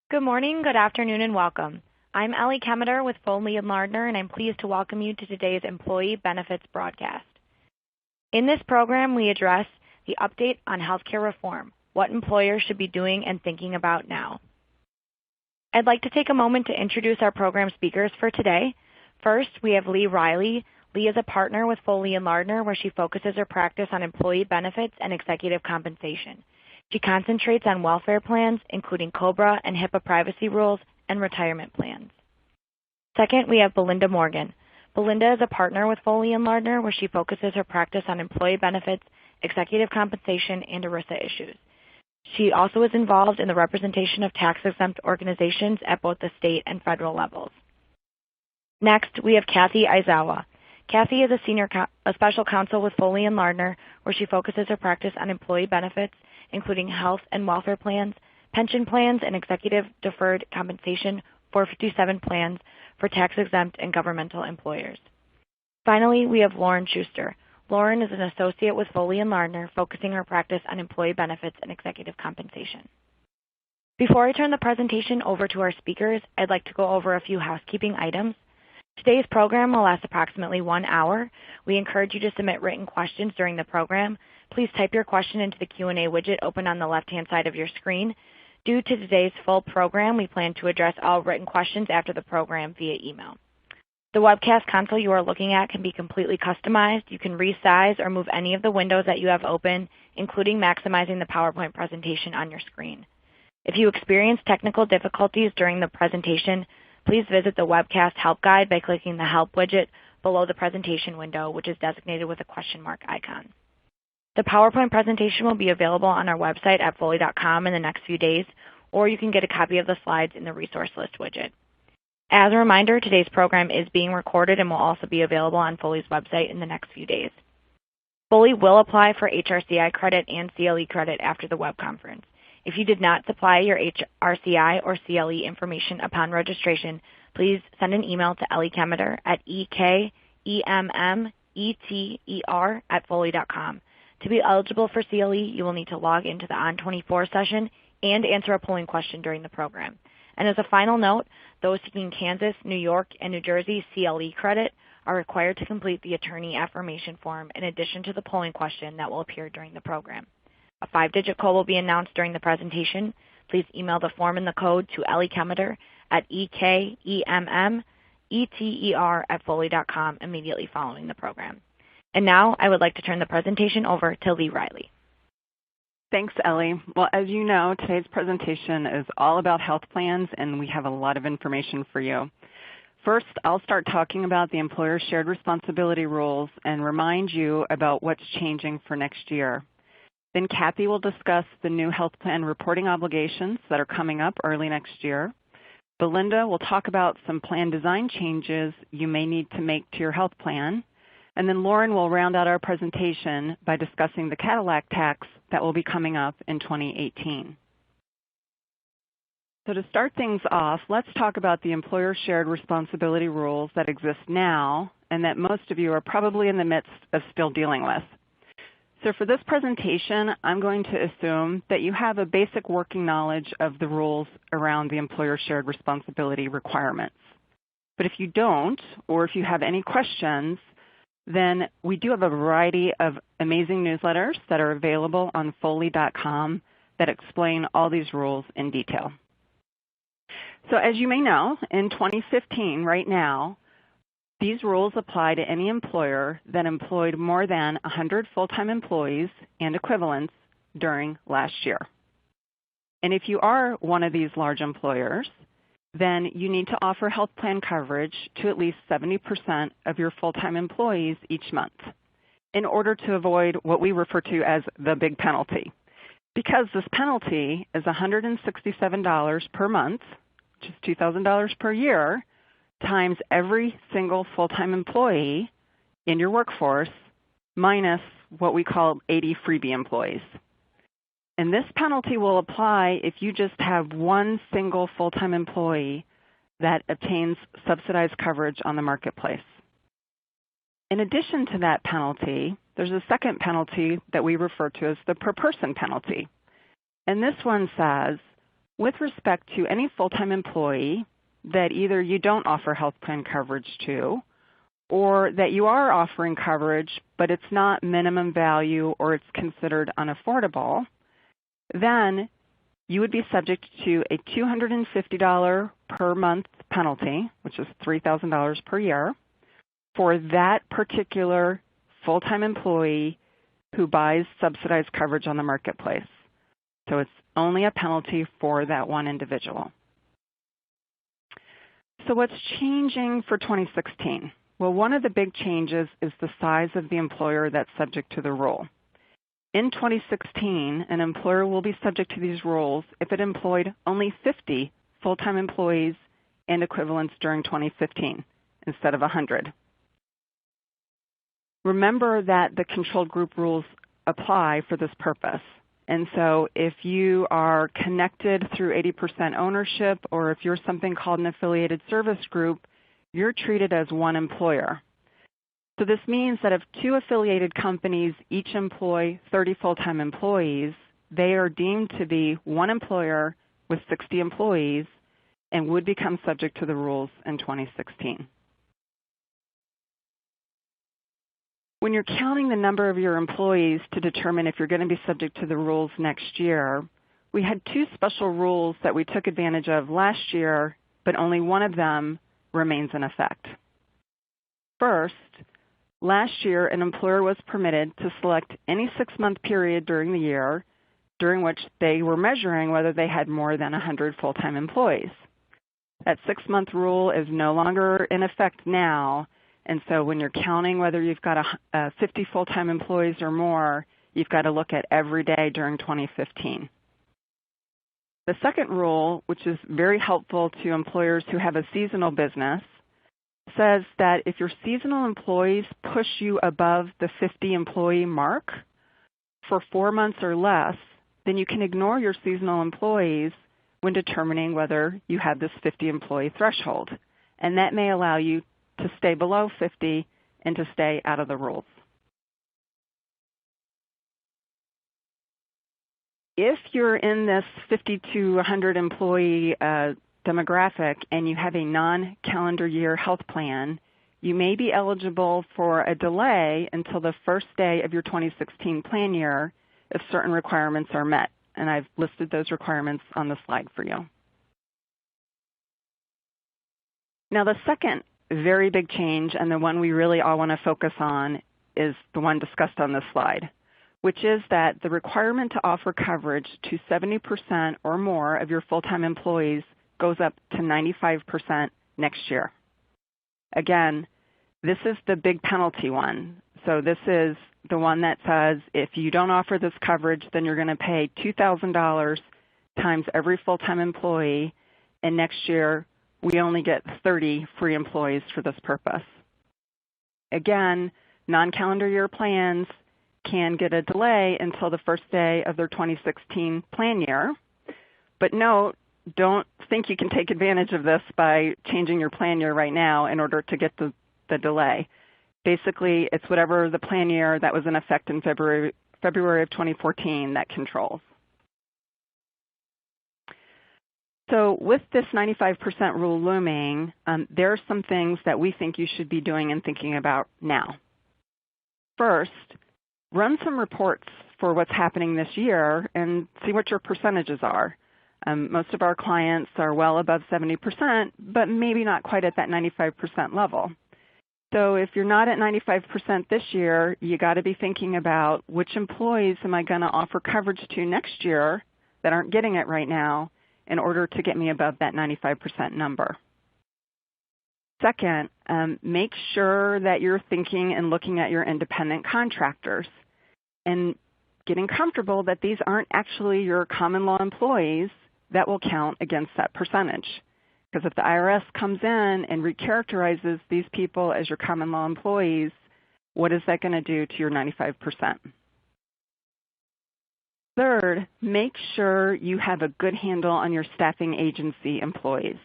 Good morning, good afternoon, and welcome. I'm Ellie Kemeter with Foley and Lardner, and I'm pleased to welcome you to today's Employee Benefits broadcast. In this program, we address the update on healthcare reform, what employers should be doing and thinking about now. I'd like to take a moment to introduce our program speakers for today. First, we have Lee Riley. Lee is a partner with Foley and Lardner, where she focuses her practice on employee benefits and executive compensation. She concentrates on welfare plans, including COBRA and HIPAA privacy rules, and retirement plans. Second, we have Belinda Morgan. Belinda is a partner with Foley and Lardner, where she focuses her practice on employee benefits, executive compensation, and ERISA issues. She also is involved in the representation of tax-exempt organizations at both the state and federal levels. Next, we have Kathy Aizawa. Kathy is a special counsel with Foley and Lardner, where she focuses her practice on employee benefits, including health and welfare plans, pension plans, and executive deferred compensation 457 plans for tax-exempt and governmental employers. Finally, we have Lauren Schuster. Lauren is an associate with Foley and Lardner, focusing her practice on employee benefits and executive compensation. Before I turn the presentation over to our speakers, I'd like to go over a few housekeeping items. Today's program will last approximately 1 hour. We encourage you to submit written questions during the program. Please type your question into the Q&A widget open on the left-hand side of your screen. Due to today's full program, we plan to address all written questions after the program via email. The webcast console you are looking at can be completely customized. You can resize or move any of the windows that you have open, including maximizing the PowerPoint presentation on your screen. If you experience technical difficulties during the presentation, please visit the webcast help guide by clicking the Help widget below the presentation window, which is designated with a question mark icon. The PowerPoint presentation will be available on our website at foley.com in the next few days, or you can get a copy of the slides in the resource list widget. As a reminder, today's program is being recorded and will also be available on Foley's website in the next few days. Foley will apply for HRCI credit and CLE credit after the web conference. If you did not supply your HRCI or CLE information upon registration, please send an email to Ellie Kemeter at ekemmeter@foley.com. To be eligible for CLE, you will need to log into the On24 session and answer a polling question during the program. And as a final note, those seeking Kansas, New York, and New Jersey CLE credit are required to complete the attorney affirmation form in addition to the polling question that will appear during the program. A 5-digit code will be announced during the presentation. Please email the form and the code to Ellie Kemeter at ekemmeter@foley.com immediately following the program. And now I would like to turn the presentation over to Lee Riley. Thanks, Ellie. Well, as you know, today's presentation is all about health plans, and we have a lot of information for you. First, I'll start talking about the employer shared responsibility rules and remind you about what's changing for next year. Then Kathy will discuss the new health plan reporting obligations that are coming up early next year. Belinda will talk about some plan design changes you may need to make to your health plan. And then Lauren will round out our presentation by discussing the Cadillac tax that will be coming up in 2018. So to start things off, let's talk about the employer shared responsibility rules that exist now and that most of you are probably in the midst of still dealing with. So for this presentation, I'm going to assume that you have a basic working knowledge of the rules around the employer shared responsibility requirements. But if you don't, or if you have any questions, then we do have a variety of amazing newsletters that are available on foley.com that explain all these rules in detail. So as you may know, in 2015, right now, these rules apply to any employer that employed more than 100 full-time employees and equivalents during last year. And if you are one of these large employers, then you need to offer health plan coverage to at least 70% of your full-time employees each month in order to avoid what we refer to as the big penalty. Because this penalty is $167 per month, which is $2,000 per year, times every single full-time employee in your workforce minus what we call 80 freebie employees. And this penalty will apply if you just have one single full-time employee that obtains subsidized coverage on the marketplace. In addition to that penalty, there's a second penalty that we refer to as the per person penalty. And this one says, With respect to any full-time employee that either you don't offer health plan coverage to, or that you are offering coverage, but it's not minimum value or it's considered unaffordable, then you would be subject to a $250 per month penalty, which is $3,000 per year, for that particular full-time employee who buys subsidized coverage on the marketplace. So it's only a penalty for that one individual. So what's changing for 2016? Well, one of the big changes is the size of the employer that's subject to the rule. In 2016, an employer will be subject to these rules if it employed only 50 full-time employees and equivalents during 2015 instead of 100. Remember that the controlled group rules apply for this purpose. And so if you are connected through 80% ownership, or if you're something called an affiliated service group, you're treated as one employer. So this means that if two affiliated companies each employ 30 full-time employees, they are deemed to be one employer with 60 employees and would become subject to the rules in 2016. When you're counting the number of your employees to determine if you're going to be subject to the rules next year, we had two special rules that we took advantage of last year, but only one of them remains in effect. First, last year an employer was permitted to select any 6-month period during the year during which they were measuring whether they had more than 100 full-time employees. That 6-month rule is no longer in effect now, and so when you're counting whether you've got 50 full-time employees or more, you've got to look at every day during 2015. The second rule, which is very helpful to employers who have a seasonal business, says that if your seasonal employees push you above the 50 employee mark for 4 months or less, then you can ignore your seasonal employees when determining whether you have this 50 employee threshold. And that may allow you to stay below 50 and to stay out of the rules. If you're in this 50 to 100 employee demographic and you have a non-calendar year health plan, you may be eligible for a delay until the first day of your 2016 plan year if certain requirements are met. And I've listed those requirements on the slide for you. Now the second very big change, and the one we really all want to focus on, is the one discussed on this slide, which is that the requirement to offer coverage to 70% or more of your full-time employees goes up to 95% next year. Again, this is the big penalty one. So this is the one that says if you don't offer this coverage, then you're going to pay $2,000 times every full-time employee, and next year we only get 30 free employees for this purpose. Again, non-calendar year plans can get a delay until the first day of their 2016 plan year. But note, don't think you can take advantage of this by changing your plan year right now in order to get the delay. Basically, it's whatever the plan year that was in effect in February of 2014 that controls. So with this 95% rule looming, there are some things that we think you should be doing and thinking about now. First, run some reports for what's happening this year and see what your percentages are. Most of our clients are well above 70%, but maybe not quite at that 95% level. So if you're not at 95% this year, you got to be thinking about which employees am I going to offer coverage to next year that aren't getting it right now in order to get me above that 95% number. Second, make sure that you're thinking and looking at your independent contractors and getting comfortable that these aren't actually your common law employees that will count against that percentage. Because if the IRS comes in and recharacterizes these people as your common law employees, what is that going to do to your 95%? Third, make sure you have a good handle on your staffing agency employees.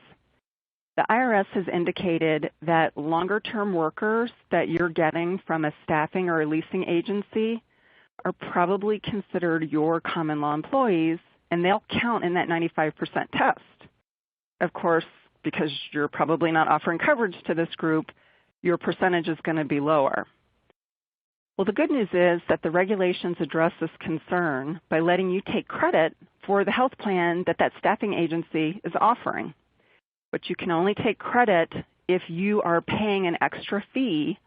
The IRS has indicated that longer-term workers that you're getting from a staffing or a leasing agency are probably considered your common law employees and they'll count in that 95% test. Of course, because you're probably not offering coverage to this group, your percentage is going to be lower. Well, the good news is that the regulations address this concern by letting you take credit for the health plan that that staffing agency is offering. But you can only take credit if you are paying an extra fee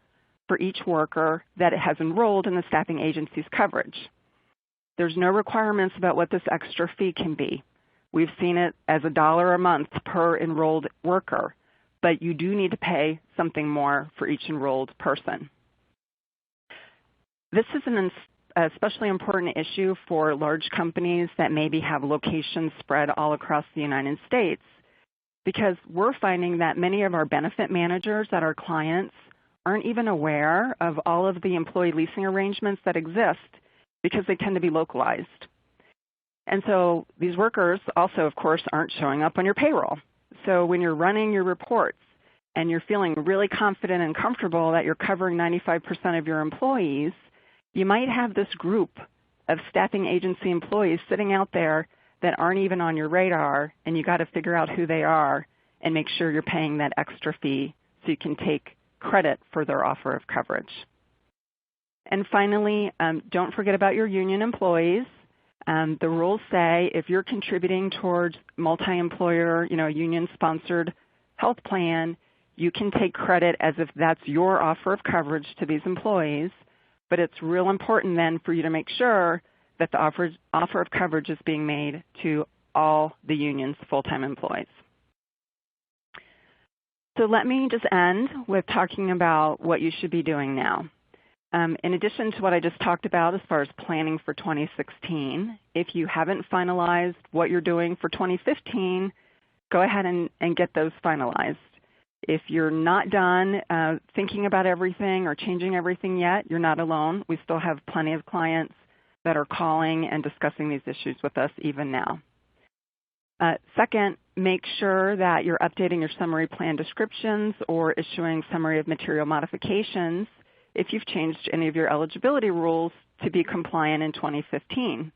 for each worker that has enrolled in the staffing agency's coverage. There's no requirements about what this extra fee can be. We've seen it as $1 a month per enrolled worker, but you do need to pay something more for each enrolled person. This is an especially important issue for large companies that maybe have locations spread all across the United States, because we're finding that many of our benefit managers at our clients aren't even aware of all of the employee leasing arrangements that exist because they tend to be localized. And so these workers also, of course, aren't showing up on your payroll. So when you're running your reports and you're feeling really confident and comfortable that you're covering 95% of your employees, you might have this group of staffing agency employees sitting out there that aren't even on your radar, and you got to figure out who they are and make sure you're paying that extra fee so you can take credit for their offer of coverage. And finally, don't forget about your union employees. The rules say if you're contributing towards multi-employer, union-sponsored health plan, you can take credit as if that's your offer of coverage to these employees. But it's real important then for you to make sure that the offer of coverage is being made to all the union's full-time employees. So let me just end with talking about what you should be doing now. In addition to what I just talked about as far as planning for 2016, if you haven't finalized what you're doing for 2015, go ahead and get those finalized. If you're not done thinking about everything or changing everything yet, you're not alone. We still have plenty of clients that are calling and discussing these issues with us even now. Second, make sure that you're updating your summary plan descriptions or issuing summary of material modifications if you've changed any of your eligibility rules to be compliant in 2015.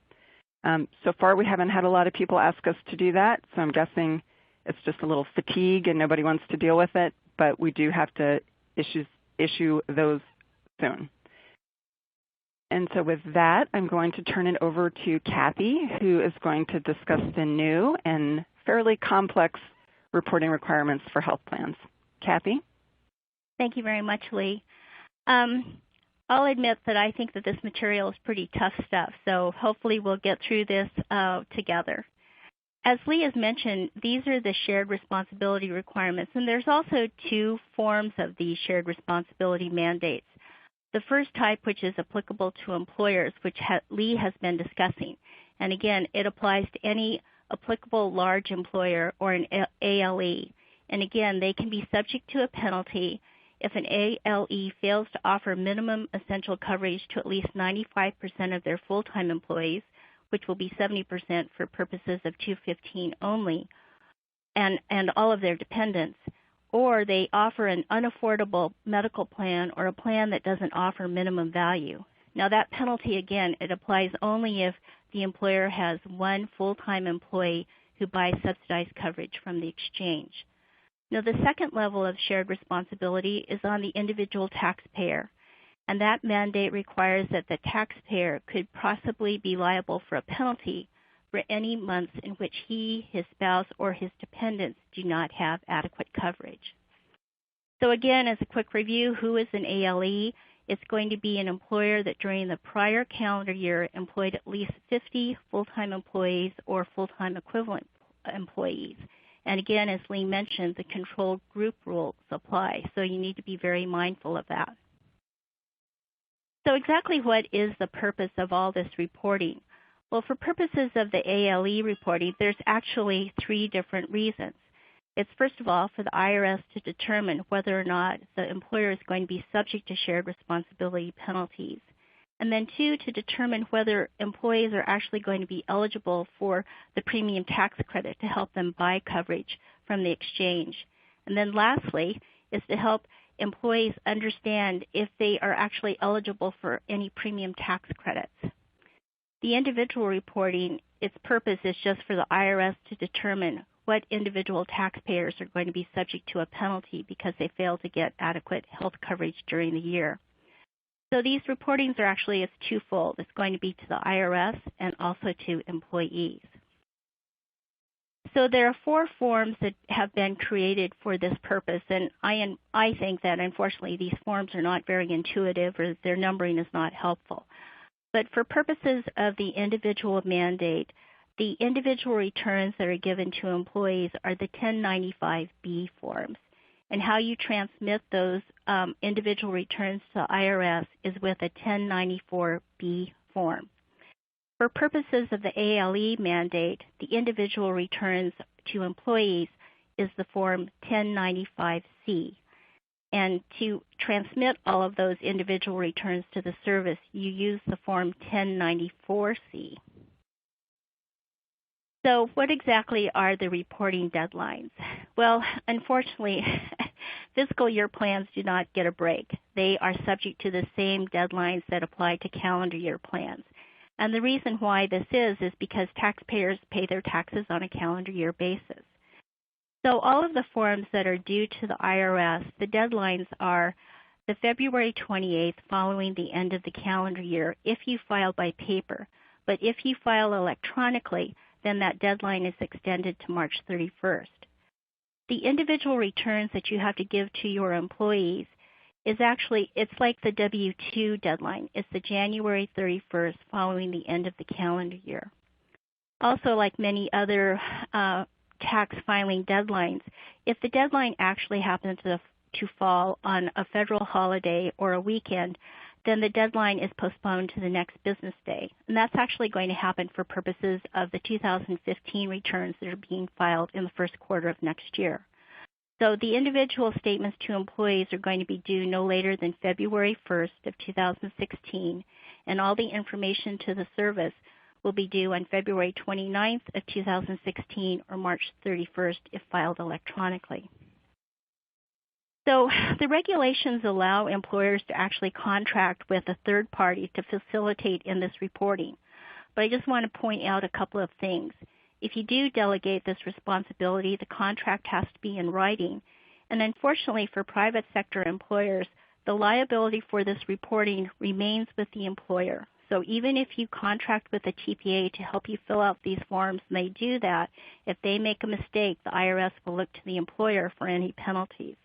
So far, we haven't had a lot of people ask us to do that, so I'm guessing it's just a little fatigue and nobody wants to deal with it, but we do have to issue those soon. And so with that, I'm going to turn it over to Kathy, who is going to discuss the new and fairly complex reporting requirements for health plans. Kathy? Thank you very much, Lee. I'll admit that I think that this material is pretty tough stuff, so hopefully we'll get through this together. As Lee has mentioned, these are the shared responsibility requirements, and there's also two forms of these shared responsibility mandates. The first type, which is applicable to employers, which Lee has been discussing. And again, it applies to any applicable large employer or an ALE. And again, they can be subject to a penalty if an ALE fails to offer minimum essential coverage to at least 95% of their full-time employees, which will be 70% for purposes of 215 only, and all of their dependents, or they offer an unaffordable medical plan or a plan that doesn't offer minimum value. Now that penalty, again, it applies only if the employer has one full-time employee who buys subsidized coverage from the exchange. Now the second level of shared responsibility is on the individual taxpayer, and that mandate requires that the taxpayer could possibly be liable for a penalty for any months in which he, his spouse, or his dependents do not have adequate coverage. So again, as a quick review, who is an ALE? It's going to be an employer that during the prior calendar year employed at least 50 full-time employees or full-time equivalent employees. And again, as Lee mentioned, the controlled group rules apply, so you need to be very mindful of that. So exactly what is the purpose of all this reporting? Well, for purposes of the ALE reporting, there's actually three different reasons. It's first of all for the IRS to determine whether or not the employer is going to be subject to shared responsibility penalties. And then two, to determine whether employees are actually going to be eligible for the premium tax credit to help them buy coverage from the exchange. And then lastly is to help employees understand if they are actually eligible for any premium tax credits. The individual reporting its purpose is just for the IRS to determine what individual taxpayers are going to be subject to a penalty because they failed to get adequate health coverage during the year. So these reportings are actually, it's twofold. It's going to be to the IRS and also to employees. So there are 4 forms that have been created for this purpose, and I think that unfortunately these forms are not very intuitive or their numbering is not helpful. But for purposes of the individual mandate, the individual returns that are given to employees are the 1095-B forms. And how you transmit those individual returns to the IRS is with a 1094-B form. For purposes of the ALE mandate, the individual returns to employees is the form 1095-C. And to transmit all of those individual returns to the service, you use the form 1094-C. So what exactly are the reporting deadlines? Well, unfortunately, fiscal year plans do not get a break. They are subject to the same deadlines that apply to calendar year plans. And the reason why this is because taxpayers pay their taxes on a calendar year basis. So all of the forms that are due to the IRS, the deadlines are the February 28th following the end of the calendar year if you file by paper. But if you file electronically, then that deadline is extended to March 31st. The individual returns that you have to give to your employees is actually, it's like the W-2 deadline. It's the January 31st following the end of the calendar year. Also, like many other tax filing deadlines, if the deadline actually happens to fall on a federal holiday or a weekend, then the deadline is postponed to the next business day. And that's actually going to happen for purposes of the 2015 returns that are being filed in the first quarter of next year. So the individual statements to employees are going to be due no later than February 1st of 2016, and all the information to the service will be due on February 29th of 2016 or March 31st if filed electronically. So the regulations allow employers to actually contract with a third party to facilitate in this reporting. But I just want to point out a couple of things. If you do delegate this responsibility, the contract has to be in writing. And unfortunately for private sector employers, the liability for this reporting remains with the employer. So even if you contract with a TPA to help you fill out these forms and they do that, if they make a mistake, the IRS will look to the employer for any penalties.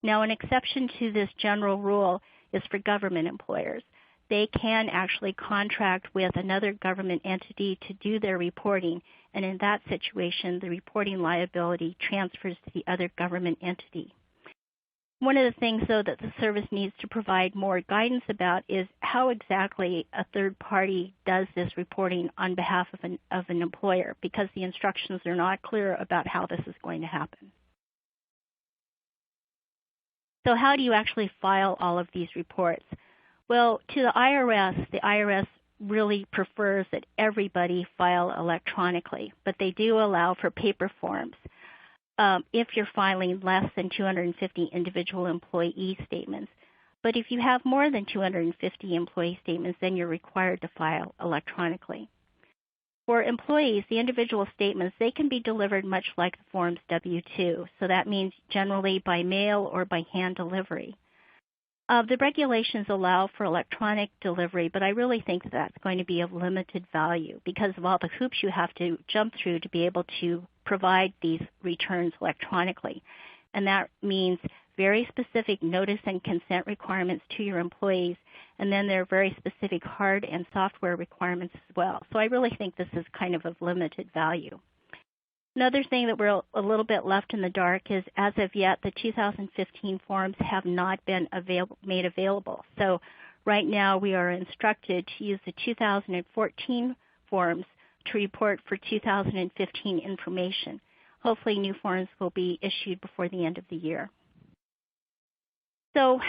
Now, an exception to this general rule is for government employers. They can actually contract with another government entity to do their reporting, and in that situation, the reporting liability transfers to the other government entity. One of the things, though, that the service needs to provide more guidance about is how exactly a third party does this reporting on behalf of an employer, because the instructions are not clear about how this is going to happen. So how do you actually file all of these reports? Well, to the IRS really prefers that everybody file electronically, but they do allow for paper forms if you're filing less than 250 individual employee statements. But if you have more than 250 employee statements, then you're required to file electronically. For employees, the individual statements, they can be delivered much like the forms W-2. So that means generally by mail or by hand delivery. The regulations allow for electronic delivery, but I really think that's going to be of limited value because of all the hoops you have to jump through to be able to provide these returns electronically. And that means very specific notice and consent requirements to your employees, and then there are very specific hard and software requirements as well. So I really think this is kind of limited value. Another thing that we're a little bit left in the dark is, as of yet, the 2015 forms have not been made available. So right now we are instructed to use the 2014 forms to report for 2015 information. Hopefully new forms will be issued before the end of the year. So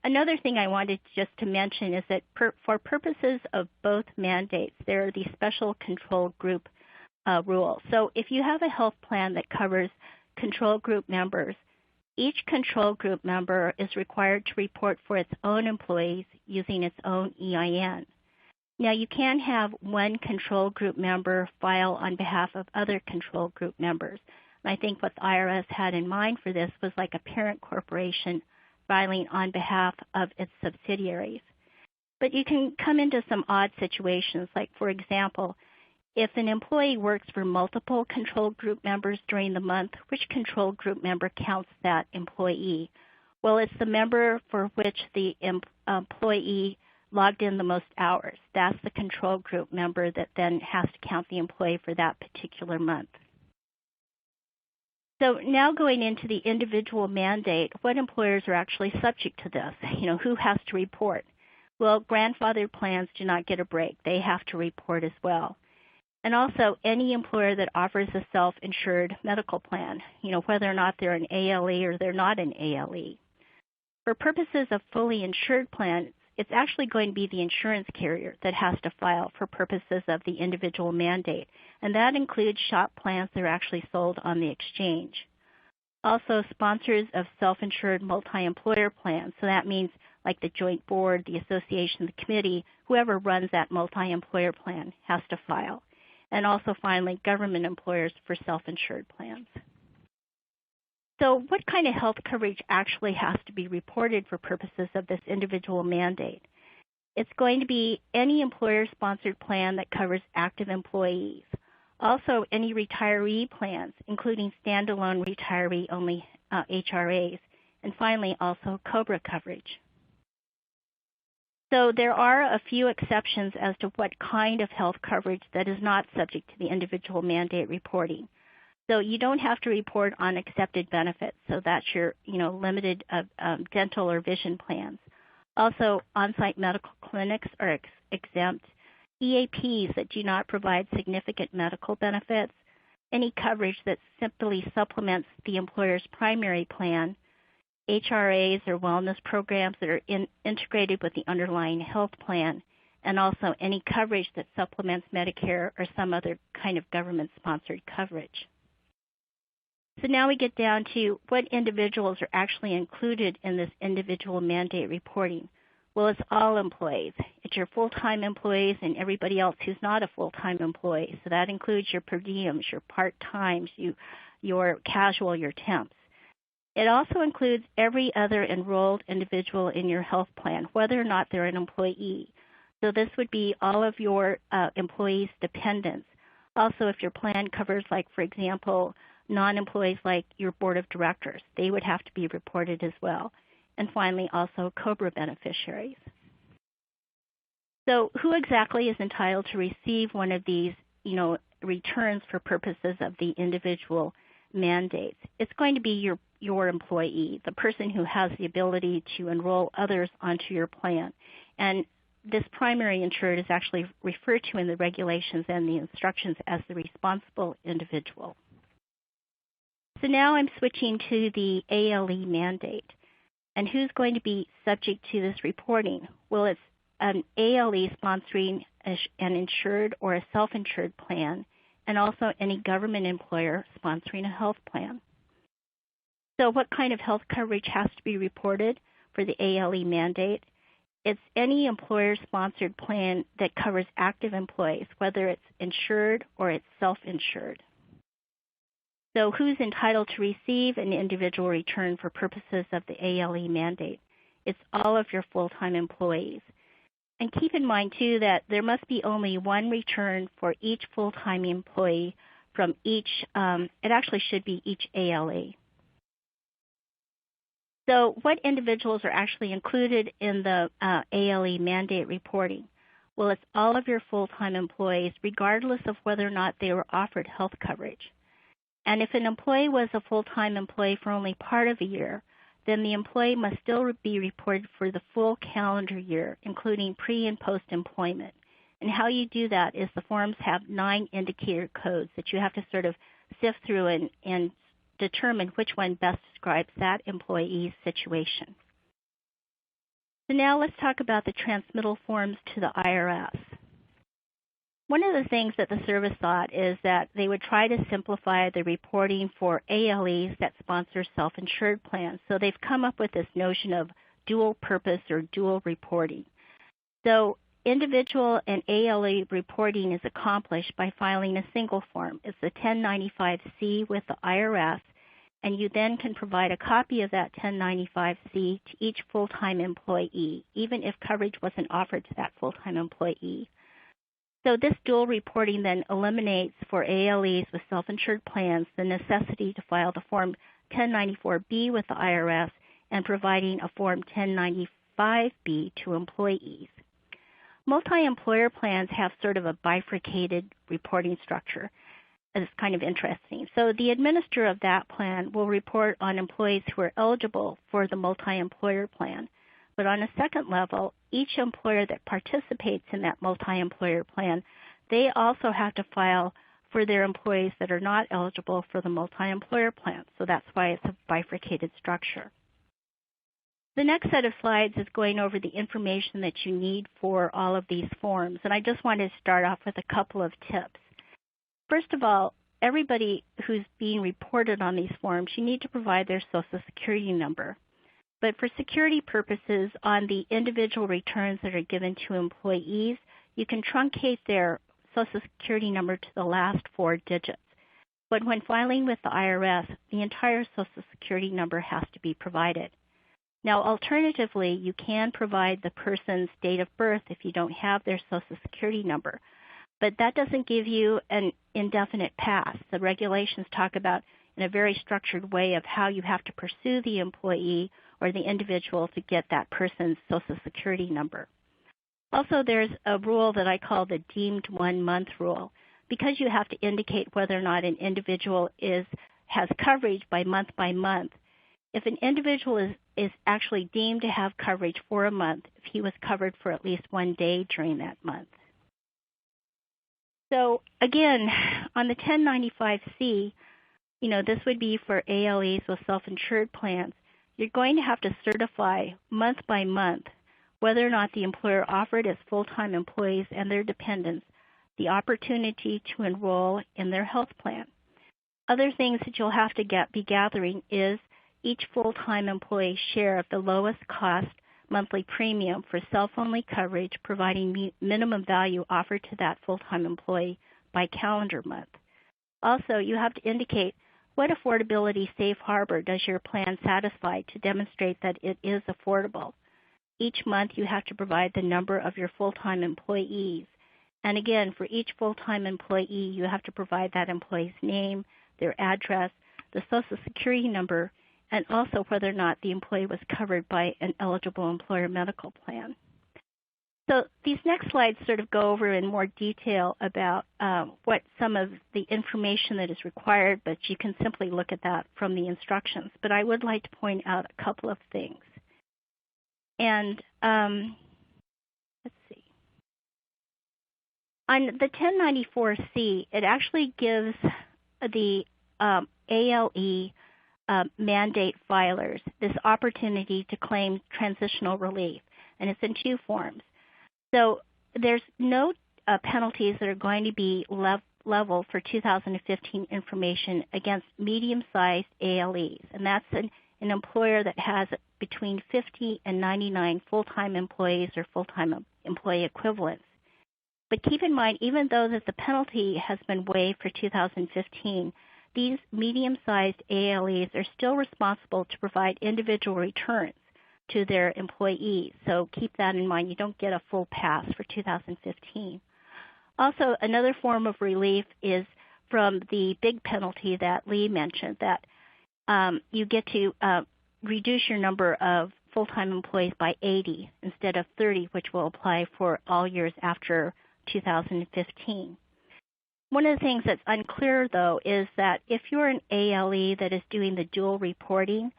another thing I wanted just to mention is that for purposes of both mandates, there are these special control group rules. So if you have a health plan that covers control group members, each control group member is required to report for its own employees using its own EIN. Now, you can have one control group member file on behalf of other control group members. And I think what the IRS had in mind for this was like a parent corporation filing on behalf of its subsidiaries. But you can come into some odd situations, like, for example, if an employee works for multiple control group members during the month, which control group member counts that employee? Well, it's the member for which the employee logged in the most hours. That's the control group member that then has to count the employee for that particular month. So now going into the individual mandate, what employers are actually subject to this? Who has to report? Well, grandfathered plans do not get a break. They have to report as well. And also any employer that offers a self-insured medical plan, whether or not they're an ALE or they're not an ALE. For purposes of fully insured plans, it's actually going to be the insurance carrier that has to file for purposes of the individual mandate, and that includes shop plans that are actually sold on the exchange. Also, sponsors of self-insured multi-employer plans, so that means like the joint board, the association, the committee, whoever runs that multi-employer plan has to file. And also, finally, government employers for self-insured plans. So what kind of health coverage actually has to be reported for purposes of this individual mandate? It's going to be any employer-sponsored plan that covers active employees. Also, any retiree plans, including standalone retiree-only HRAs. And finally, also COBRA coverage. So there are a few exceptions as to what kind of health coverage that is not subject to the individual mandate reporting. So you don't have to report on accepted benefits. So that's your, limited dental or vision plans. Also, on-site medical clinics are exempt. EAPs that do not provide significant medical benefits. Any coverage that simply supplements the employer's primary plan. HRAs or wellness programs that are integrated with the underlying health plan. And also any coverage that supplements Medicare or some other kind of government-sponsored coverage. So now we get down to what individuals are actually included in this individual mandate reporting. Well, it's all employees. It's your full-time employees and everybody else who's not a full-time employee. So that includes your per diems, your part-times, your casual, your temps. It also includes every other enrolled individual in your health plan, whether or not they're an employee. So this would be all of your employees' dependents. Also, if your plan covers, like, for example, non-employees like your board of directors, they would have to be reported as well. And finally, also COBRA beneficiaries. So who exactly is entitled to receive one of these, returns for purposes of the individual mandates? It's going to be your employee, the person who has the ability to enroll others onto your plan. And this primary insured is actually referred to in the regulations and the instructions as the responsible individual. So now I'm switching to the ALE mandate. And who's going to be subject to this reporting? Well, it's an ALE sponsoring an insured or a self-insured plan, and also any government employer sponsoring a health plan. So what kind of health coverage has to be reported for the ALE mandate? It's any employer-sponsored plan that covers active employees, whether it's insured or it's self-insured. So who's entitled to receive an individual return for purposes of the ALE mandate? It's all of your full-time employees. And keep in mind, too, that there must be only one return for each full-time employee from each, it actually should be each ALE. So what individuals are actually included in the ALE mandate reporting? Well, it's all of your full-time employees, regardless of whether or not they were offered health coverage. And if an employee was a full-time employee for only part of a year, then the employee must still be reported for the full calendar year, including pre- and post-employment. And how you do that is the forms have 9 indicator codes that you have to sort of sift through and determine which one best describes that employee's situation. So now let's talk about the transmittal forms to the IRS. One of the things that the service thought is that they would try to simplify the reporting for ALEs that sponsor self-insured plans. So they've come up with this notion of dual purpose or dual reporting. So individual and ALE reporting is accomplished by filing a single form. It's a 1095-C with the IRS, and you then can provide a copy of that 1095-C to each full-time employee, even if coverage wasn't offered to that full-time employee. So this dual reporting then eliminates for ALEs with self-insured plans the necessity to file the Form 1094-B with the IRS and providing a Form 1095-B to employees. Multi-employer plans have sort of a bifurcated reporting structure. It's kind of interesting. So the administrator of that plan will report on employees who are eligible for the multi-employer plan. But on a second level, each employer that participates in that multi-employer plan, they also have to file for their employees that are not eligible for the multi-employer plan. So that's why it's a bifurcated structure. The next set of slides is going over the information that you need for all of these forms. And I just wanted to start off with a couple of tips. First of all, everybody who's being reported on these forms, you need to provide their Social Security number. But for security purposes, on the individual returns that are given to employees, you can truncate their Social Security number to the last 4 digits. But when filing with the IRS, the entire Social Security number has to be provided. Now, alternatively, you can provide the person's date of birth if you don't have their Social Security number. But that doesn't give you an indefinite pass. The regulations talk about in a very structured way of how you have to pursue the employee or the individual to get that person's Social Security number. Also, there's a rule that I call the deemed 1-month rule. Because you have to indicate whether or not an individual has coverage by month, if an individual is actually deemed to have coverage for a month, if he was covered for at least 1 day during that month. So again, on the 1095-C, this would be for ALEs with self-insured plans. You're going to have to certify month by month whether or not the employer offered its full-time employees and their dependents the opportunity to enroll in their health plan. Other things that you'll have to be gathering is each full-time employee's share of the lowest cost monthly premium for self-only coverage, providing minimum value offered to that full-time employee by calendar month. Also, you have to indicate what affordability safe harbor does your plan satisfy to demonstrate that it is affordable. Each month, you have to provide the number of your full-time employees. And again, for each full-time employee, you have to provide that employee's name, their address, the Social Security number, and also whether or not the employee was covered by an eligible employer medical plan. So these next slides sort of go over in more detail about what some of the information that is required, but you can simply look at that from the instructions. But I would like to point out a couple of things. And let's see. On the 1094-C, it actually gives the ALE mandate filers this opportunity to claim transitional relief, and it's in 2 forms. So there's no penalties that are going to be leveled for 2015 information against medium-sized ALEs, and that's an employer that has between 50 and 99 full-time employees or full-time employee equivalents. But keep in mind, even though that the penalty has been waived for 2015, these medium-sized ALEs are still responsible to provide individual returns to their employees. So keep that in mind. You don't get a full pass for 2015. Also, another form of relief is from the big penalty that Lee mentioned, that you get to reduce your number of full-time employees by 80 instead of 30, which will apply for all years after 2015. One of the things that's unclear, though, is that if you're an ALE that is doing the dual reporting,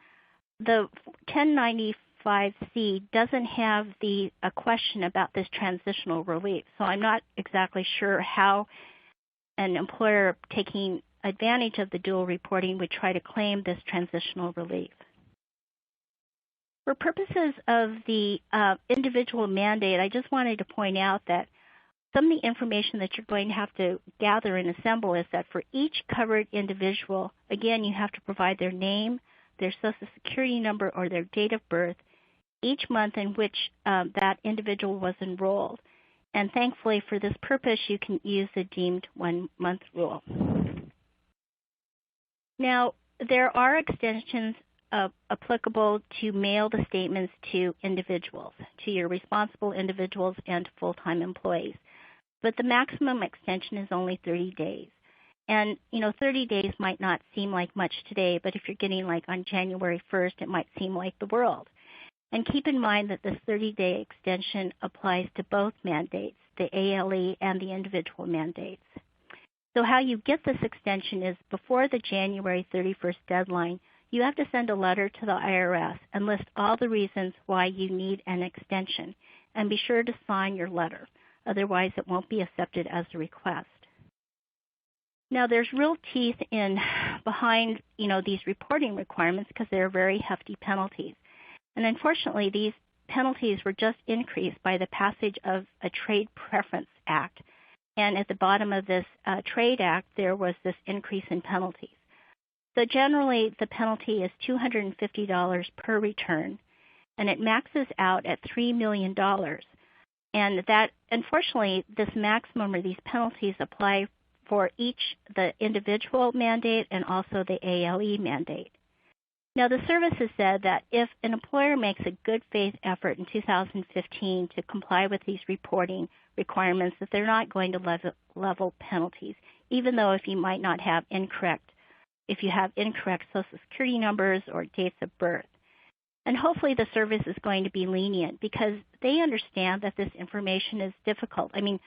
the 1095-C doesn't have a question about this transitional relief. So I'm not exactly sure how an employer taking advantage of the dual reporting would try to claim this transitional relief. For purposes of the individual mandate, I just wanted to point out that some of the information that you're going to have to gather and assemble is that for each covered individual, again, you have to provide their name, their Social Security number, or their date of birth, each month in which that individual was enrolled. And thankfully, for this purpose, you can use the deemed 1-month rule. Now, there are extensions applicable to mail the statements to individuals, to your responsible individuals and full-time employees. But the maximum extension is only 30 days. And, 30 days might not seem like much today, but if you're getting like on January 1st, it might seem like the world. And keep in mind that this 30-day extension applies to both mandates, the ALE and the individual mandates. So how you get this extension is before the January 31st deadline, you have to send a letter to the IRS and list all the reasons why you need an extension. And be sure to sign your letter. Otherwise, it won't be accepted as a request. Now, there's real teeth behind these reporting requirements because they're very hefty penalties. And unfortunately, these penalties were just increased by the passage of a Trade Preference Act. And at the bottom of this Trade Act, there was this increase in penalties. So generally, the penalty is $250 per return, and it maxes out at $3 million. And that, unfortunately, this maximum or these penalties apply for the individual mandate and also the ALE mandate. Now, the service has said that if an employer makes a good faith effort in 2015 to comply with these reporting requirements, that they're not going to level penalties, even though if you have incorrect Social Security numbers or dates of birth. And hopefully the service is going to be lenient because they understand that this information is difficult. I mean,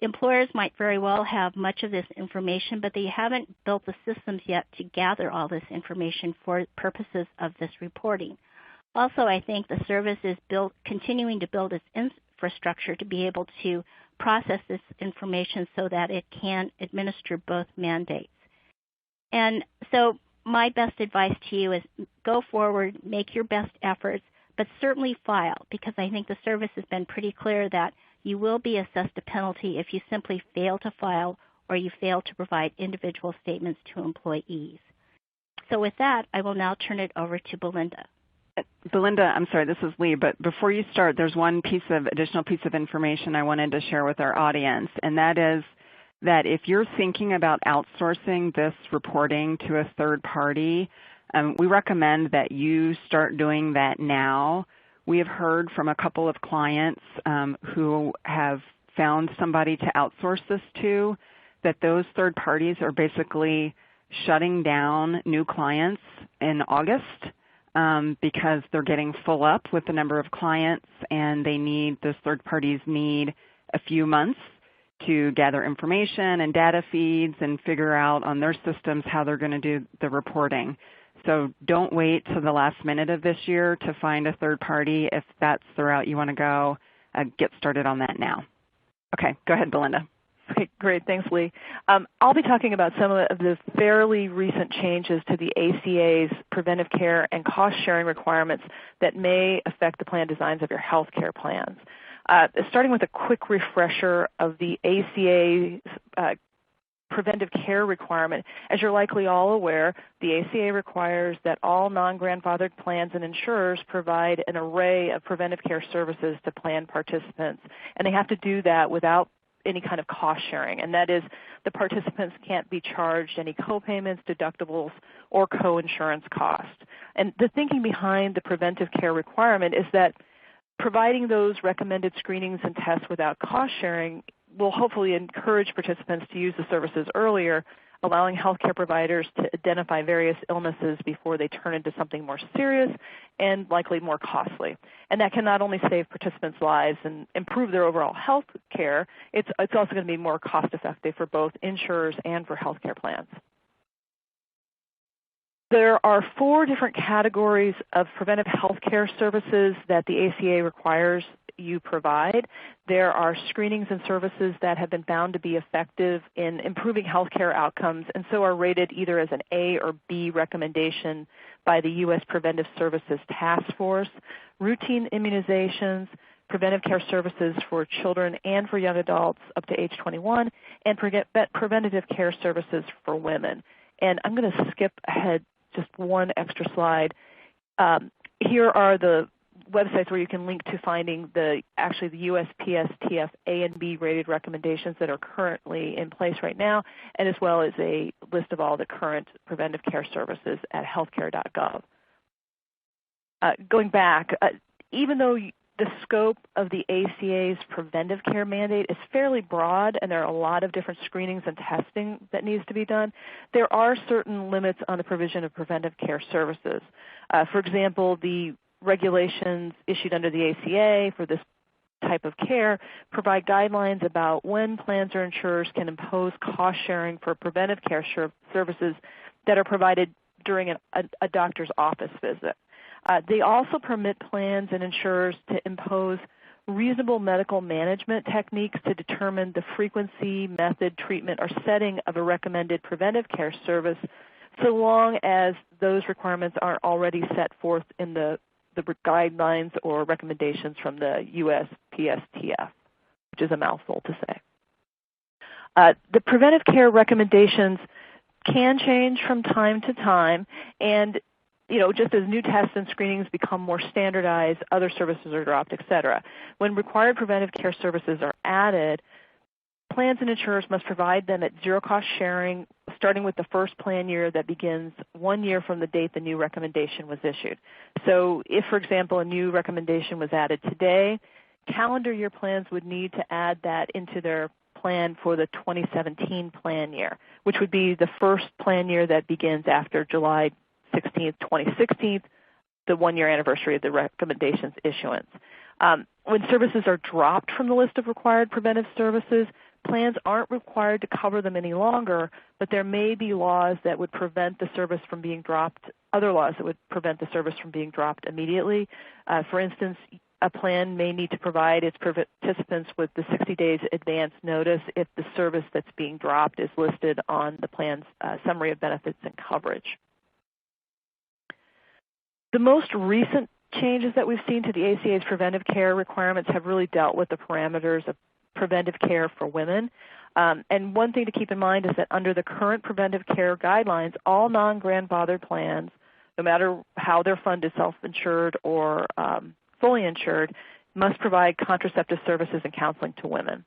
employers might very well have much of this information, but they haven't built the systems yet to gather all this information for purposes of this reporting. Also, I think the service is continuing to build its infrastructure to be able to process this information so that it can administer both mandates. And so my best advice to you is go forward, make your best efforts, but certainly file, because I think the service has been pretty clear that you will be assessed a penalty if you simply fail to file or you fail to provide individual statements to employees. So with that, I will now turn it over to Belinda. Belinda, I'm sorry, this is Lee, but before you start, there's one additional piece of information I wanted to share with our audience, and that is that if you're thinking about outsourcing this reporting to a third party, we recommend that you start doing that now. We have heard from a couple of clients who have found somebody to outsource this to, that those third parties are basically shutting down new clients in August because they're getting full up with the number of clients, and those third parties need a few months to gather information and data feeds and figure out on their systems how they're going to do the reporting. So don't wait till the last minute of this year to find a third party. If that's the route you want to go, get started on that now. Okay, go ahead, Belinda. Okay, great. Thanks, Lee. I'll be talking about some of the fairly recent changes to the ACA's preventive care and cost-sharing requirements that may affect the plan designs of your health care plans. Starting with a quick refresher of the ACA's preventive care requirement. As you're likely all aware, the ACA requires that all non-grandfathered plans and insurers provide an array of preventive care services to plan participants, and they have to do that without any kind of cost sharing, and that is the participants can't be charged any co-payments, deductibles, or co-insurance costs. And the thinking behind the preventive care requirement is that providing those recommended screenings and tests without cost sharing will hopefully encourage participants to use the services earlier, allowing healthcare providers to identify various illnesses before they turn into something more serious and likely more costly. And that can not only save participants' lives and improve their overall health care, it's also going to be more cost-effective for both insurers and for healthcare plans. There are 4 different categories of preventive health care services that the ACA requires you provide. There are screenings and services that have been found to be effective in improving health care outcomes and so are rated either as an A or B recommendation by the U.S. Preventive Services Task Force. Routine immunizations, preventive care services for children and for young adults up to age 21, and preventative care services for women. And I'm going to skip ahead just one extra slide. Here are the websites where you can link to finding actually the USPSTF A and B rated recommendations that are currently in place right now, and as well as a list of all the current preventive care services at healthcare.gov. Going back, even though the scope of the ACA's preventive care mandate is fairly broad and there are a lot of different screenings and testing that needs to be done, there are certain limits on the provision of preventive care services. For example, the regulations issued under the ACA for this type of care provide guidelines about when plans or insurers can impose cost sharing for preventive care services that are provided during a doctor's office visit. They also permit plans and insurers to impose reasonable medical management techniques to determine the frequency, method, treatment, or setting of a recommended preventive care service, so long as those requirements aren't already set forth in the guidelines or recommendations from the USPSTF, which is a mouthful to say. The preventive care recommendations can change from time to time, and just as new tests and screenings become more standardized, other services are dropped, et cetera. When required preventive care services are added, plans and insurers must provide them at zero cost sharing, starting with the first plan year that begins 1 year from the date the new recommendation was issued. So if, for example, a new recommendation was added today, calendar year plans would need to add that into their plan for the 2017 plan year, which would be the first plan year that begins after July 16th, 2016, the 1-year anniversary of the recommendation's issuance. When services are dropped from the list of required preventive services, plans aren't required to cover them any longer, but there may be laws that would prevent the service from being dropped, other laws that would prevent the service from being dropped immediately. For instance, a plan may need to provide its participants with the 60 days advance notice if the service that's being dropped is listed on the plan's summary of benefits and coverage. The most recent changes that we've seen to the ACA's preventive care requirements have really dealt with the parameters of preventive care for women. And one thing to keep in mind is that under the current preventive care guidelines, all non-grandfathered plans, no matter how they're funded, self-insured or fully insured, must provide contraceptive services and counseling to women.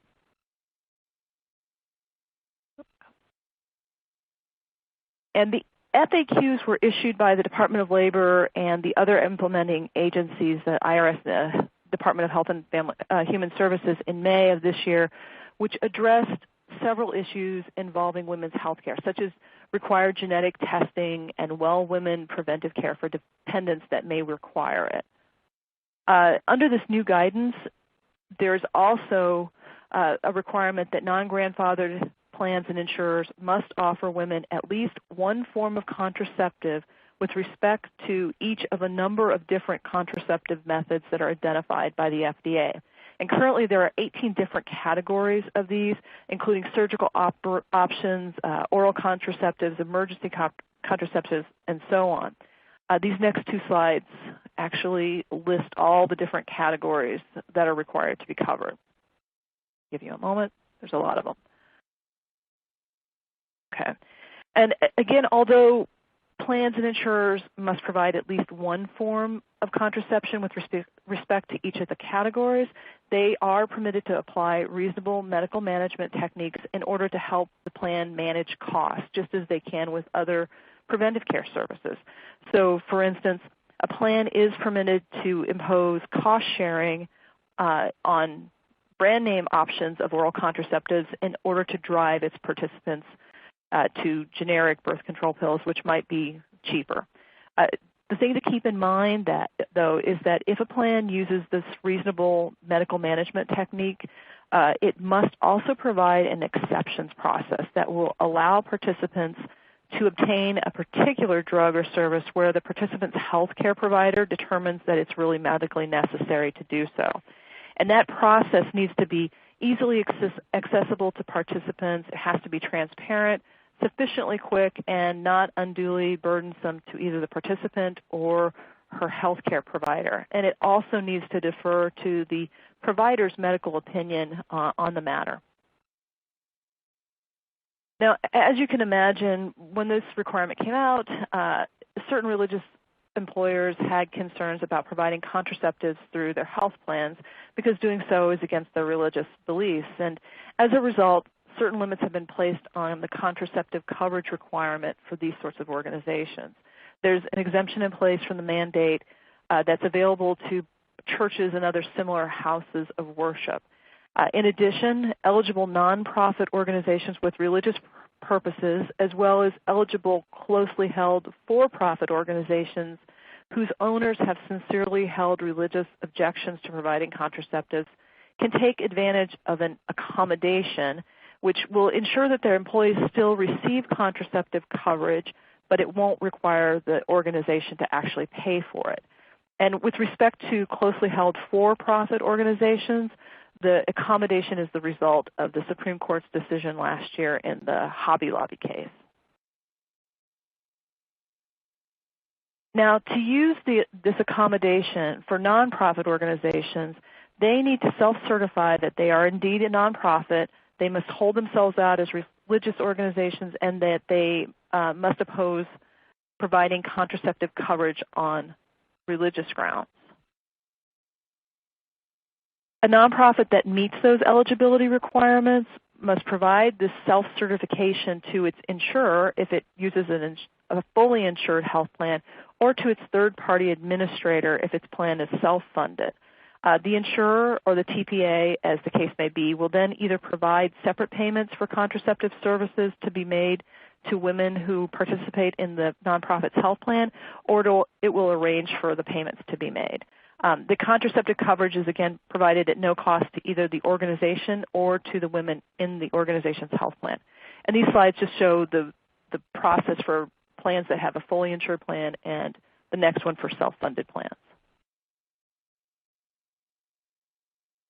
And the FAQs were issued by the Department of Labor and the other implementing agencies, the IRS, the Department of Health and Human Services, in May of this year, which addressed several issues involving women's health care, such as required genetic testing and women preventive care for dependents that may require it. Under this new guidance, there's also a requirement that non-grandfathered plans and insurers must offer women at least one form of contraceptive with respect to each of a number of different contraceptive methods that are identified by the FDA. And currently there are 18 different categories of these, including surgical options, oral contraceptives, emergency contraceptives, and so on. These next two slides actually list all the different categories that are required to be covered. I'll give you a moment. There's a lot of them. Okay. And again, although plans and insurers must provide at least one form of contraception with respect to each of the categories, they are permitted to apply reasonable medical management techniques in order to help the plan manage costs, just as they can with other preventive care services. So, for instance, a plan is permitted to impose cost sharing on brand name options of oral contraceptives in order to drive its participants to generic birth control pills, which might be cheaper. The thing to keep in mind, though, is that if a plan uses this reasonable medical management technique, it must also provide an exceptions process that will allow participants to obtain a particular drug or service where the participant's health care provider determines that it's really medically necessary to do so. And that process needs to be easily accessible to participants. It has to be transparent, sufficiently quick, and not unduly burdensome to either the participant or her health care provider. And it also needs to defer to the provider's medical opinion on the matter. Now, as you can imagine, when this requirement came out, certain religious employers had concerns about providing contraceptives through their health plans because doing so is against their religious beliefs. And as a result, certain limits have been placed on the contraceptive coverage requirement for these sorts of organizations. There's an exemption in place from the mandate that's available to churches and other similar houses of worship. In addition, eligible nonprofit organizations with religious purposes, as well as eligible closely held for-profit organizations whose owners have sincerely held religious objections to providing contraceptives, can take advantage of an accommodation which will ensure that their employees still receive contraceptive coverage, but it won't require the organization to actually pay for it. And with respect to closely held for-profit organizations, the accommodation is the result of the Supreme Court's decision last year in the Hobby Lobby case. Now, to use this accommodation for nonprofit organizations, they need to self-certify that they are indeed a nonprofit. They must hold themselves out as religious organizations, and that they must oppose providing contraceptive coverage on religious grounds. A nonprofit that meets those eligibility requirements must provide this self-certification to its insurer if it uses a fully insured health plan, or to its third-party administrator if its plan is self-funded. The insurer or the TPA, as the case may be, will then either provide separate payments for contraceptive services to be made to women who participate in the nonprofit's health plan, or it will arrange for the payments to be made. The contraceptive coverage is, again, provided at no cost to either the organization or to the women in the organization's health plan. And these slides just show the process for plans that have a fully insured plan and the next one for self-funded plans.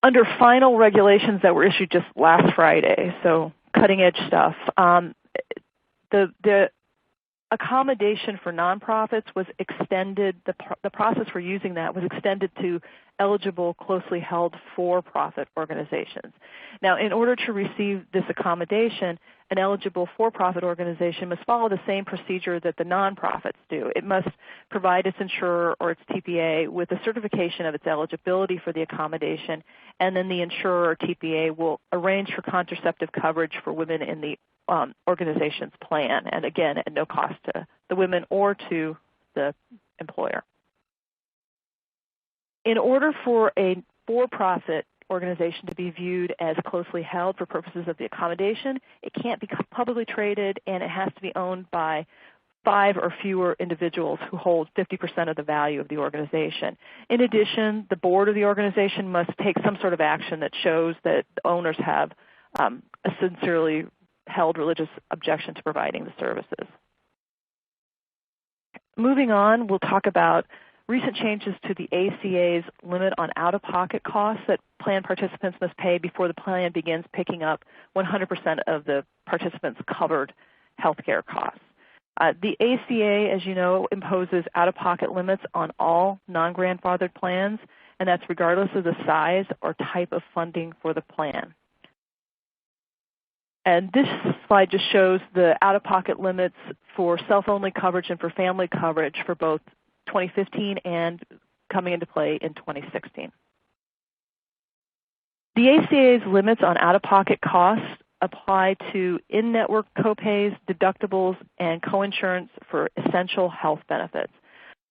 Under final regulations that were issued just last Friday, so cutting-edge stuff, the accommodation for nonprofits was extended, the process for using that was extended to eligible closely held for-profit organizations. Now, in order to receive this accommodation, an eligible for-profit organization must follow the same procedure that the nonprofits do. It must provide its insurer or its TPA with a certification of its eligibility for the accommodation, and then the insurer or TPA will arrange for contraceptive coverage for women in the organization's plan, and again, at no cost to the women or to the employer. In order for a for-profit organization to be viewed as closely held for purposes of the accommodation, it can't be publicly traded, and it has to be owned by 5 or fewer individuals who hold 50% of the value of the organization. In addition, the board of the organization must take some sort of action that shows that the owners have a sincerely held religious objection to providing the services. Moving on, we'll talk about recent changes to the ACA's limit on out-of-pocket costs that plan participants must pay before the plan begins picking up 100% of the participants' covered health care costs. The ACA, as you know, imposes out-of-pocket limits on all non-grandfathered plans, and that's regardless of the size or type of funding for the plan. And this slide just shows the out-of-pocket limits for self-only coverage and for family coverage for both 2015 and coming into play in 2016. The ACA's limits on out-of-pocket costs apply to in-network copays, deductibles, and coinsurance for essential health benefits.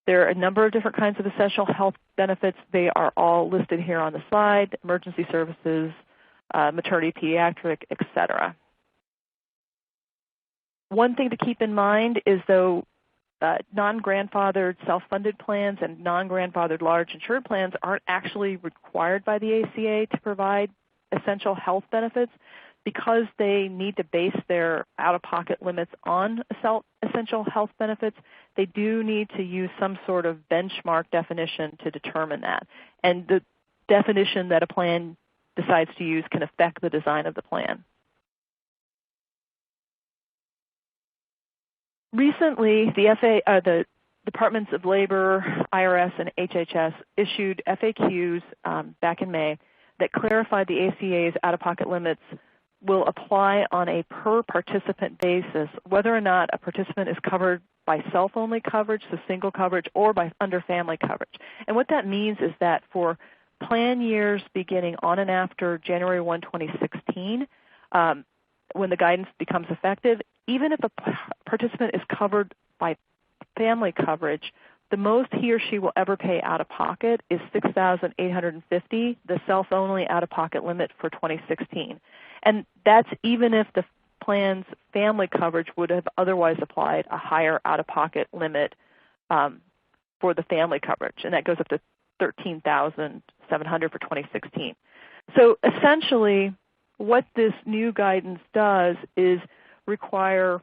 There are a number of different kinds of essential health benefits. They are all listed here on the slide: emergency services, maternity, pediatric, etc. One thing to keep in mind is, though non-grandfathered self-funded plans and non-grandfathered large insured plans aren't actually required by the ACA to provide essential health benefits, because they need to base their out-of-pocket limits on essential health benefits, they do need to use some sort of benchmark definition to determine that. And the definition that a plan decides to use can affect the design of the plan. Recently, the Departments of Labor, IRS, and HHS issued FAQs back in May that clarified the ACA's out-of-pocket limits will apply on a per-participant basis, whether or not a participant is covered by self-only coverage, so single coverage, or by under family coverage. And what that means is that for plan years beginning on and after January 1, 2016, when the guidance becomes effective, even if a participant is covered by family coverage, the most he or she will ever pay out of pocket is $6,850, the self-only out-of-pocket limit for 2016. And that's even if the plan's family coverage would have otherwise applied a higher out-of-pocket limit for the family coverage, and that goes up to $13,700 for 2016. So essentially, what this new guidance does is require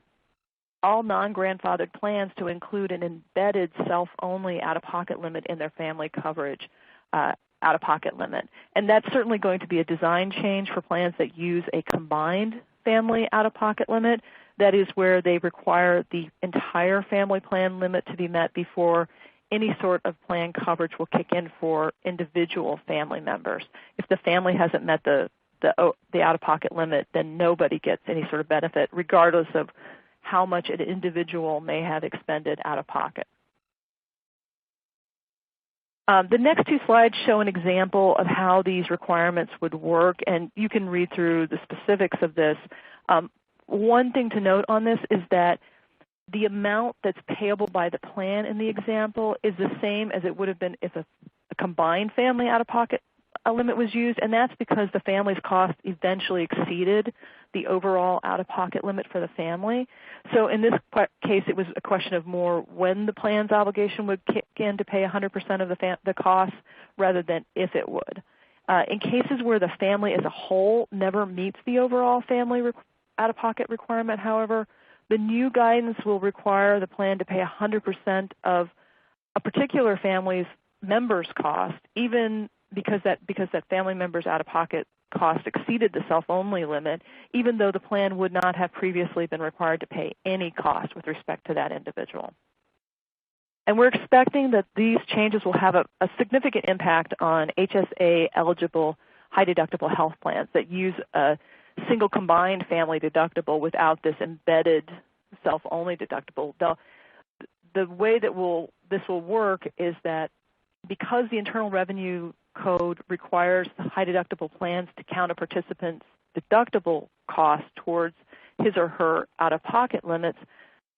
all non-grandfathered plans to include an embedded self-only out-of-pocket limit in their family coverage out-of-pocket limit. And that's certainly going to be a design change for plans that use a combined family out-of-pocket limit. That is where they require the entire family plan limit to be met before any sort of plan coverage will kick in for individual family members. If the family hasn't met the out-of-pocket limit, then nobody gets any sort of benefit, regardless of how much an individual may have expended out of pocket. The next two slides show an example of how these requirements would work, and you can read through the specifics of this. One thing to note on this is that the amount that's payable by the plan in the example is the same as it would have been if a combined family out-of-pocket limit was used, and that's because the family's cost eventually exceeded the overall out-of-pocket limit for the family. So in this case, it was a question of more when the plan's obligation would kick in to pay 100% of the cost rather than if it would. In cases where the family as a whole never meets the overall family out-of-pocket requirement, however, the new guidance will require the plan to pay 100% of a particular family's member's cost, even because that family member's out-of-pocket cost exceeded the self-only limit, even though the plan would not have previously been required to pay any cost with respect to that individual. And we're expecting that these changes will have a significant impact on HSA-eligible high-deductible health plans that use a single combined family deductible without this embedded self-only deductible. The way that this will work is that because the Internal Revenue Code requires the high-deductible plans to count a participant's deductible cost towards his or her out-of-pocket limits,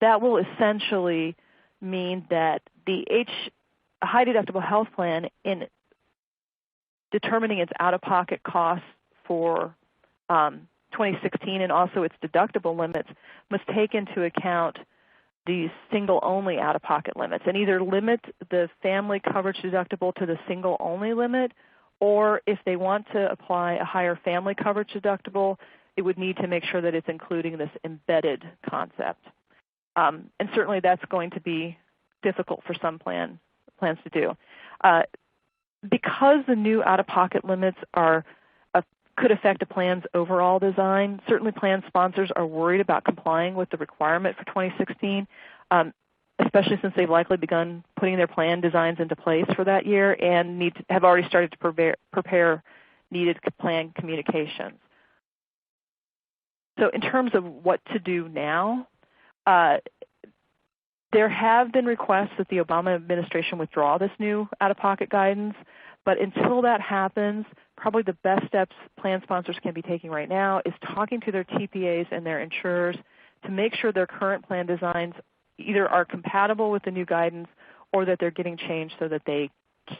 that will essentially mean that the high-deductible health plan, in determining its out-of-pocket costs for 2016 and also its deductible limits, must take into account these single-only out-of-pocket limits and either limit the family coverage deductible to the single-only limit, or if they want to apply a higher family coverage deductible, it would need to make sure that it's including this embedded concept. And certainly that's going to be difficult for some plans to do. Because the new out-of-pocket limits could affect a plan's overall design, certainly plan sponsors are worried about complying with the requirement for 2016, especially since they've likely begun putting their plan designs into place for that year and have already started to prepare needed plan communications. So in terms of what to do now, there have been requests that the Obama administration withdraw this new out-of-pocket guidance, but until that happens, probably the best steps plan sponsors can be taking right now is talking to their TPAs and their insurers to make sure their current plan designs either are compatible with the new guidance or that they're getting changed so that they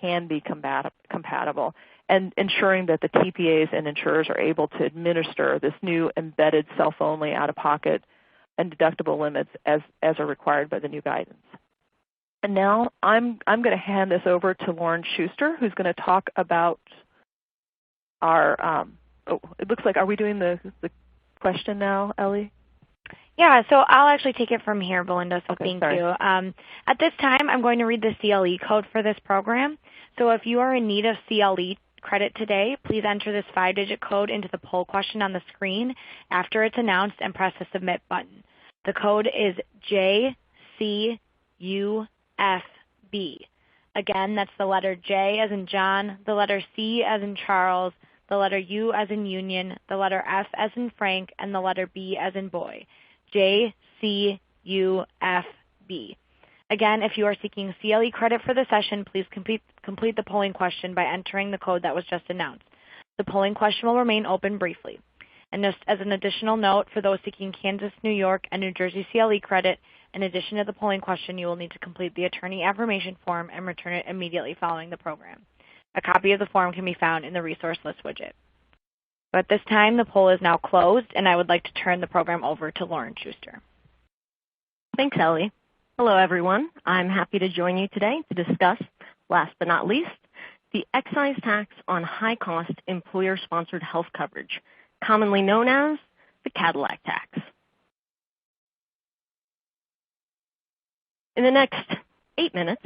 can be compatible, and ensuring that the TPAs and insurers are able to administer this new embedded self-only out-of-pocket and deductible limits as are required by the new guidance. And now I'm going to hand this over to Lauren Schuster, who's going to talk about our, it looks like, are we doing the question now, Ellie? Yeah, so I'll actually take it from here, Belinda, so Okay, thank sorry. you. At this time, I'm going to read the CLE code for this program. So if you are in need of CLE credit today, please enter this 5-digit code into the poll question on the screen after it's announced and press the submit button. The code is JCUFB. Again, that's the letter J as in John, the letter C as in Charles, the letter U as in Union, the letter F as in Frank, and the letter B as in boy. JCUFB. B. Again, if you are seeking CLE credit for the session, please complete the polling question by entering the code that was just announced. The polling question will remain open briefly. And just as an additional note, for those seeking Kansas, New York, and New Jersey CLE credit, in addition to the polling question, you will need to complete the attorney affirmation form and return it immediately following the program. A copy of the form can be found in the resource list widget. So at this time, the poll is now closed, and I would like to turn the program over to Lauren Schuster. Thanks, Ellie. Hello, everyone. I'm happy to join you today to discuss, last but not least, the excise tax on high-cost employer-sponsored health coverage, commonly known as the Cadillac tax. In the next 8 minutes,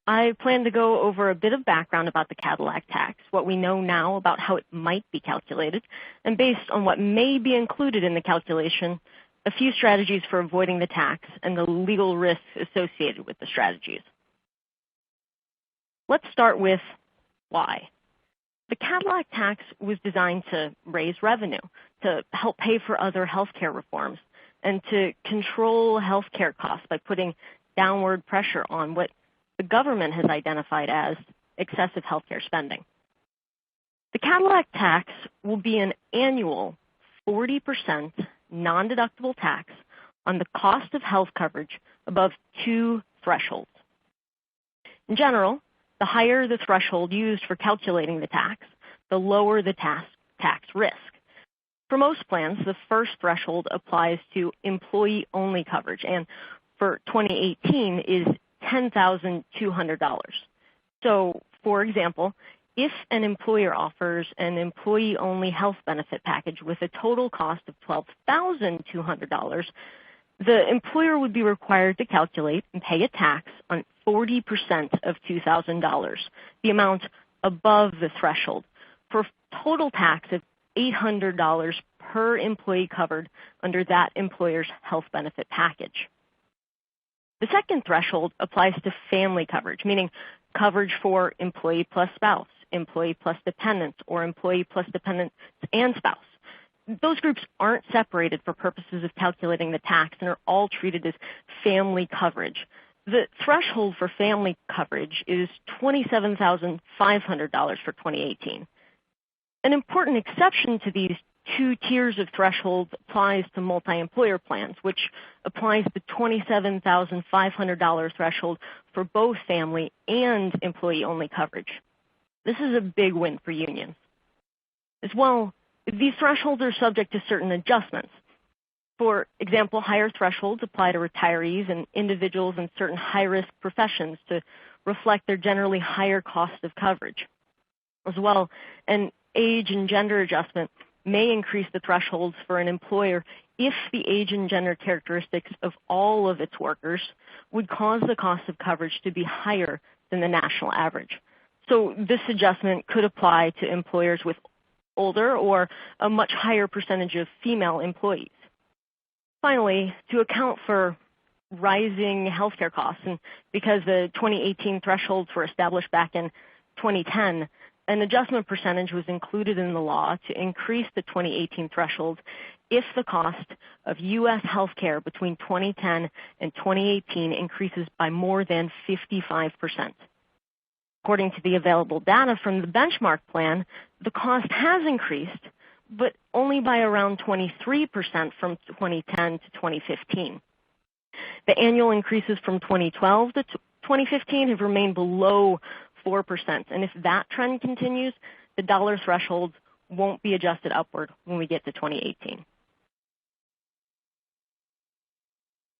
I plan to go over a bit of background about the Cadillac tax, what we know now about how it might be calculated, and based on what may be included in the calculation, a few strategies for avoiding the tax and the legal risks associated with the strategies. Let's start with why. The Cadillac tax was designed to raise revenue, to help pay for other healthcare reforms, and to control healthcare costs by putting downward pressure on what the government has identified as excessive healthcare spending. The Cadillac tax will be an annual 40% non-deductible tax on the cost of health coverage above 2 thresholds. In general, the higher the threshold used for calculating the tax, the lower the tax risk. For most plans, the first threshold applies to employee-only coverage, and for 2018 is $10,200. So, for example, if an employer offers an employee-only health benefit package with a total cost of $12,200, the employer would be required to calculate and pay a tax on 40% of $2,000, the amount above the threshold, for a total tax of $800 per employee covered under that employer's health benefit package. The second threshold applies to family coverage, meaning coverage for employee plus spouse, employee plus dependents, or employee plus dependents and spouse. Those groups aren't separated for purposes of calculating the tax and are all treated as family coverage. The threshold for family coverage is $27,500 for 2018. An important exception to these 2 tiers of thresholds applies to multi-employer plans, which applies the $27,500 threshold for both family and employee-only coverage. This is a big win for unions. As well, these thresholds are subject to certain adjustments. For example, higher thresholds apply to retirees and individuals in certain high-risk professions to reflect their generally higher cost of coverage. As well, an age and gender adjustment may increase the thresholds for an employer if the age and gender characteristics of all of its workers would cause the cost of coverage to be higher than the national average. So this adjustment could apply to employers with older or a much higher percentage of female employees. Finally, to account for rising healthcare costs, and because the 2018 thresholds were established back in 2010, an adjustment percentage was included in the law to increase the 2018 threshold if the cost of U.S. healthcare between 2010 and 2018 increases by more than 55%. According to the available data from the benchmark plan, the cost has increased, but only by around 23% from 2010 to 2015. The annual increases from 2012 to 2015 have remained below 4%, and if that trend continues, the dollar thresholds won't be adjusted upward when we get to 2018.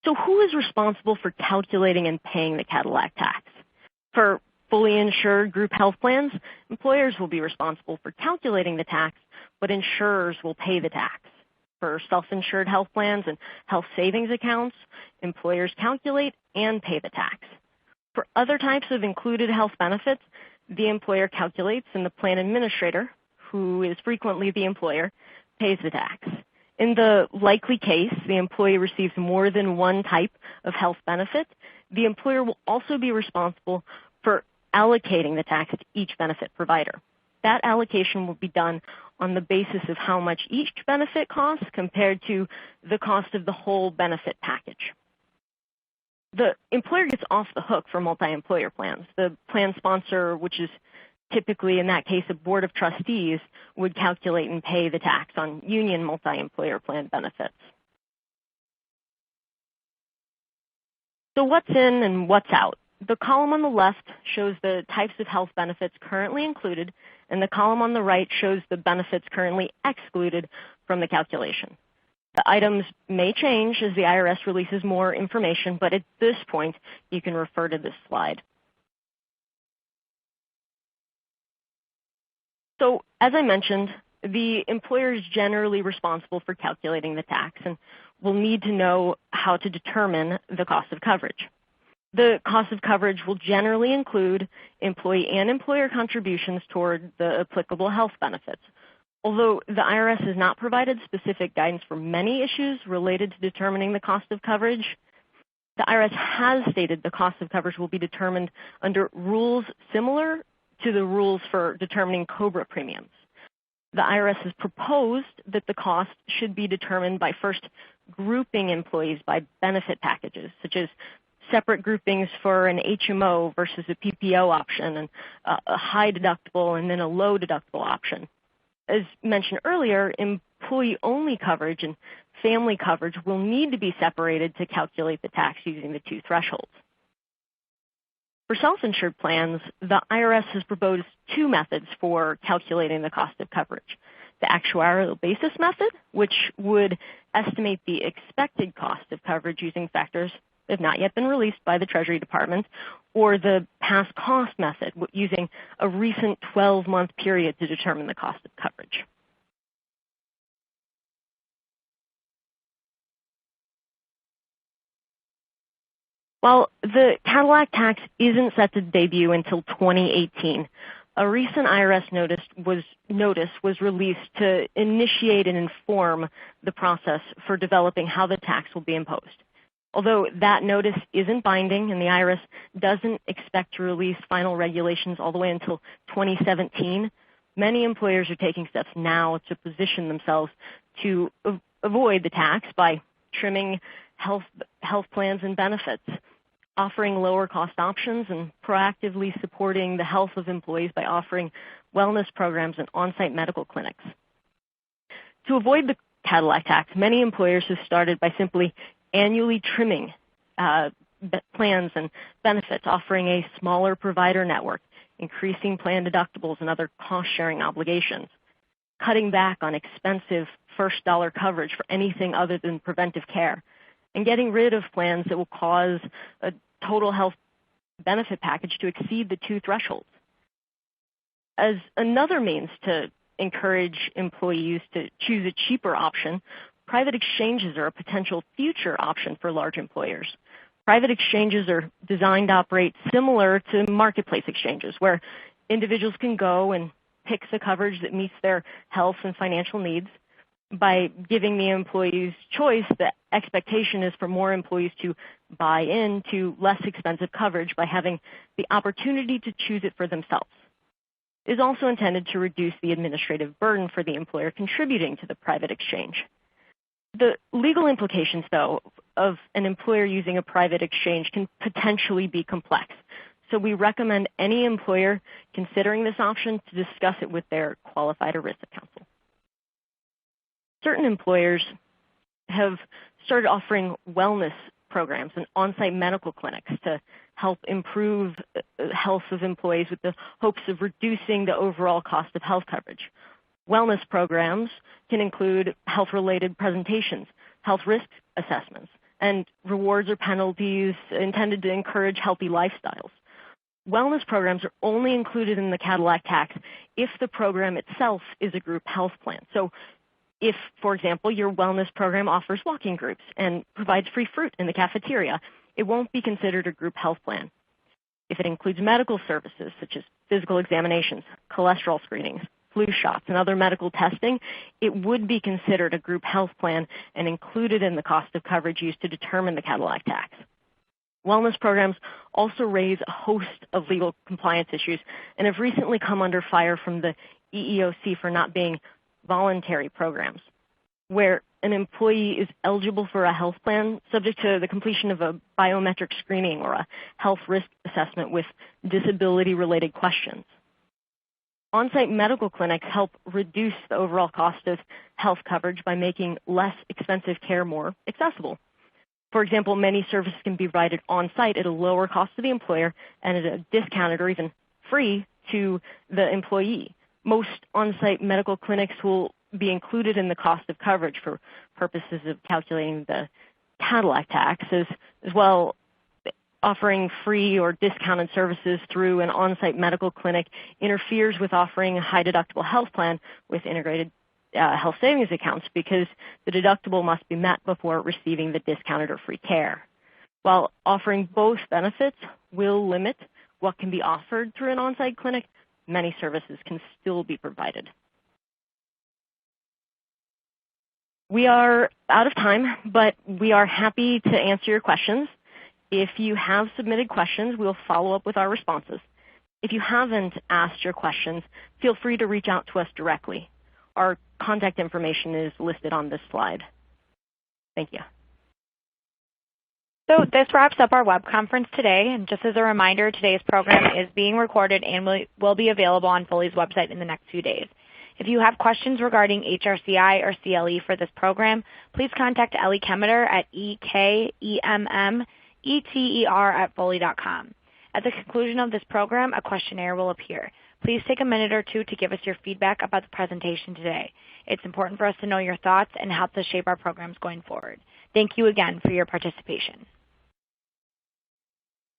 So who is responsible for calculating and paying the Cadillac tax? For fully insured group health plans, employers will be responsible for calculating the tax, but insurers will pay the tax. For self-insured health plans and health savings accounts, employers calculate and pay the tax. For other types of included health benefits, the employer calculates and the plan administrator, who is frequently the employer, pays the tax. In the likely case the employee receives more than one type of health benefit, the employer will also be responsible for allocating the tax to each benefit provider. That allocation will be done on the basis of how much each benefit costs compared to the cost of the whole benefit package. the employer gets off the hook for multi-employer plans. The plan sponsor, which is typically in that case a board of trustees, would calculate and pay the tax on union multi-employer plan benefits. So what's in and what's out? The column on the left shows the types of health benefits currently included, and the column on the right shows the benefits currently excluded from the calculation. The items may change as the IRS releases more information, but at this point, you can refer to this slide. So as I mentioned, the employer is generally responsible for calculating the tax and will need to know how to determine the cost of coverage. The cost of coverage will generally include employee and employer contributions toward the applicable health benefits. Although the IRS has not provided specific guidance for many issues related to determining the cost of coverage, the IRS has stated the cost of coverage will be determined under rules similar to the rules for determining COBRA premiums. The IRS has proposed that the cost should be determined by first grouping employees by benefit packages, such as separate groupings for an HMO versus a PPO option, and a high deductible and then a low deductible option. As mentioned earlier, employee-only coverage and family coverage will need to be separated to calculate the tax using the two thresholds. For self-insured plans, the IRS has proposed two methods for calculating the cost of coverage. The actuarial basis method, which would estimate the expected cost of coverage using factors that have not yet been released by the Treasury Department, or the past cost method, using a recent 12-month period to determine the cost of coverage. While the Cadillac tax isn't set to debut until 2018, a recent IRS notice was released to initiate and inform the process for developing how the tax will be imposed. Although that notice isn't binding and the IRS doesn't expect to release final regulations all the way until 2017, many employers are taking steps now to position themselves to avoid the tax by trimming health plans and benefits, offering lower cost options, and proactively supporting the health of employees by offering wellness programs and on-site medical clinics. To avoid the Cadillac tax, many employers have started by simply annually trimming plans and benefits, offering a smaller provider network, increasing plan deductibles and other cost-sharing obligations, cutting back on expensive first dollar coverage for anything other than preventive care, and getting rid of plans that will cause a total health benefit package to exceed the two thresholds. As another means to encourage employees to choose a cheaper option, private exchanges are a potential future option for large employers. Private exchanges are designed to operate similar to marketplace exchanges, where individuals can go and pick the coverage that meets their health and financial needs. By giving the employees choice, the expectation is for more employees to buy into less expensive coverage by having the opportunity to choose it for themselves. It is also intended to reduce the administrative burden for the employer contributing to the private exchange. The legal implications, though, of an employer using a private exchange can potentially be complex. So we recommend any employer considering this option to discuss it with their qualified ERISA counsel. Certain employers have started offering wellness programs and on-site medical clinics to help improve the health of employees with the hopes of reducing the overall cost of health coverage. Wellness programs can include health-related presentations, health risk assessments, and rewards or penalties intended to encourage healthy lifestyles. Wellness programs are only included in the Cadillac tax if the program itself is a group health plan. So if, for example, your wellness program offers walking groups and provides free fruit in the cafeteria, it won't be considered a group health plan. If it includes medical services such as physical examinations, cholesterol screenings, flu shots, and other medical testing, it would be considered a group health plan and included in the cost of coverage used to determine the Cadillac tax. Wellness programs also raise a host of legal compliance issues and have recently come under fire from the EEOC for not being voluntary programs, where an employee is eligible for a health plan subject to the completion of a biometric screening or a health risk assessment with disability-related questions. On-site medical clinics help reduce the overall cost of health coverage by making less expensive care more accessible. For example, many services can be provided on-site at a lower cost to the employer and at a discounted or even free to the employee. Most on-site medical clinics will be included in the cost of coverage for purposes of calculating the Cadillac tax, as well. Offering free or discounted services through an on-site medical clinic interferes with offering a high-deductible health plan with integrated health savings accounts because the deductible must be met before receiving the discounted or free care. While offering both benefits will limit what can be offered through an on-site clinic, many services can still be provided. We are out of time, but we are happy to answer your questions. If you have submitted questions, we'll follow up with our responses. If you haven't asked your questions, feel free to reach out to us directly. Our contact information is listed on this slide. Thank you. So this wraps up our web conference today. And just as a reminder, today's program is being recorded and will be available on Foley's website in the next few days. If you have questions regarding HRCI or CLE for this program, please contact Ellie Kemeter at ekemmer@foley.com. At the conclusion of this program, a questionnaire will appear. Please take a minute or two to give us your feedback about the presentation today. It's important for us to know your thoughts and help us shape our programs going forward. Thank you again for your participation.